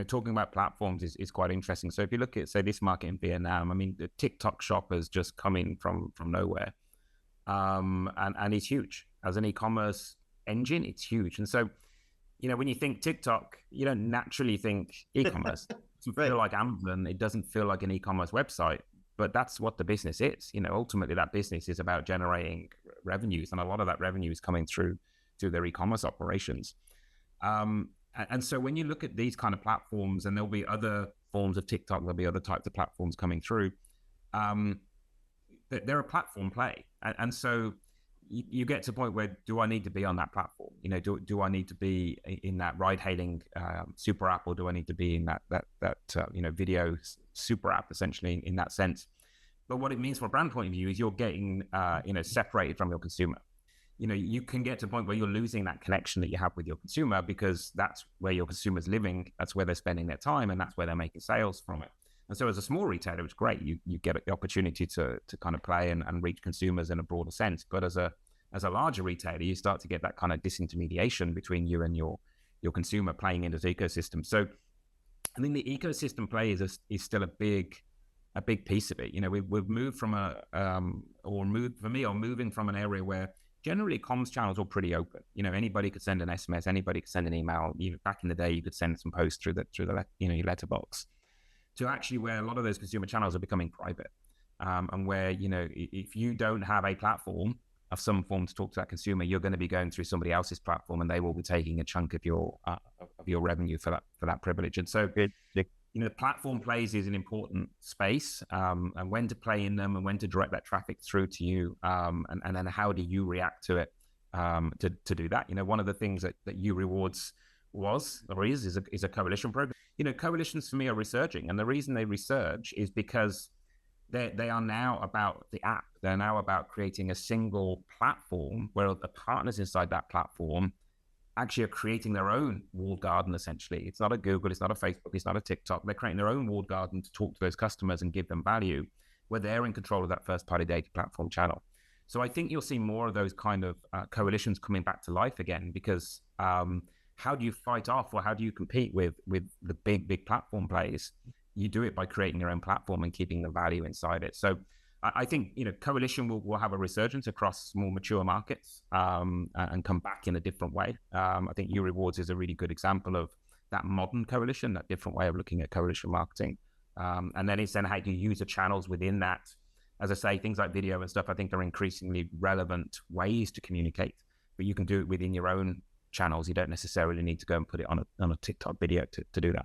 talking about platforms is quite interesting. So if you look at, say, this market in Vietnam, I mean, the TikTok shop has just come in from nowhere, and it's huge as an e-commerce engine. It's huge, and so when you think TikTok, you don't naturally think e-commerce. It doesn't Right. feel like Amazon. It doesn't feel like an e-commerce website, but that's what the business is. Ultimately, that business is about generating revenues, and a lot of that revenue is coming through their e-commerce operations. And so when you look at these kind of platforms, and there'll be other forms of TikTok, there'll be other types of platforms coming through. Um, they're a platform play, and so you get to a point where, do I need to be on that platform? Do I need to be in that ride-hailing super app, or do I need to be in that video super app, essentially, in that sense? But what it means from a brand point of view is you're getting separated from your consumer. You can get to a point where you're losing that connection that you have with your consumer, because that's where your consumer's living, that's where they're spending their time, and that's where they're making sales from it. And so as a small retailer, it's great. You get the opportunity to kind of play and reach consumers in a broader sense. But as a larger retailer, you start to get that kind of disintermediation between you and your consumer playing in this ecosystem. So I think the ecosystem play is still a big piece of it. We've moved from moving from an area where generally comms channels are pretty open. Anybody could send an SMS, anybody could send an email. Even back in the day, you could send some posts through the your letterbox, to actually where a lot of those consumer channels are becoming private, and where if you don't have a platform of some form to talk to that consumer, you're going to be going through somebody else's platform, and they will be taking a chunk of your revenue for that privilege. And so, platform plays is an important space, and when to play in them, and when to direct that traffic through to you, and then how do you react to it, to do that. One of the things that U Rewards was or is a coalition program. Coalitions for me are resurging, and the reason they resurge is because they are now about the app. They're now about creating a single platform where the partners inside that platform actually are creating their own walled garden, essentially. It's not a Google, it's not a Facebook, it's not a TikTok. They're creating their own walled garden to talk to those customers and give them value, where they're in control of that first-party data platform channel. So I think you'll see more of those kind of coalitions coming back to life again, because how do you fight off, or how do you compete with the big platform plays? You do it by creating your own platform and keeping the value inside it. So I think coalition will have a resurgence across more mature markets, and come back in a different way. I think U Rewards is a really good example of that modern coalition, that different way of looking at coalition marketing. And then it's how you use the channels within that. As I say, things like video and stuff, I think are increasingly relevant ways to communicate, but you can do it within your own channels. You don't necessarily need to go and put it on a TikTok video to do that.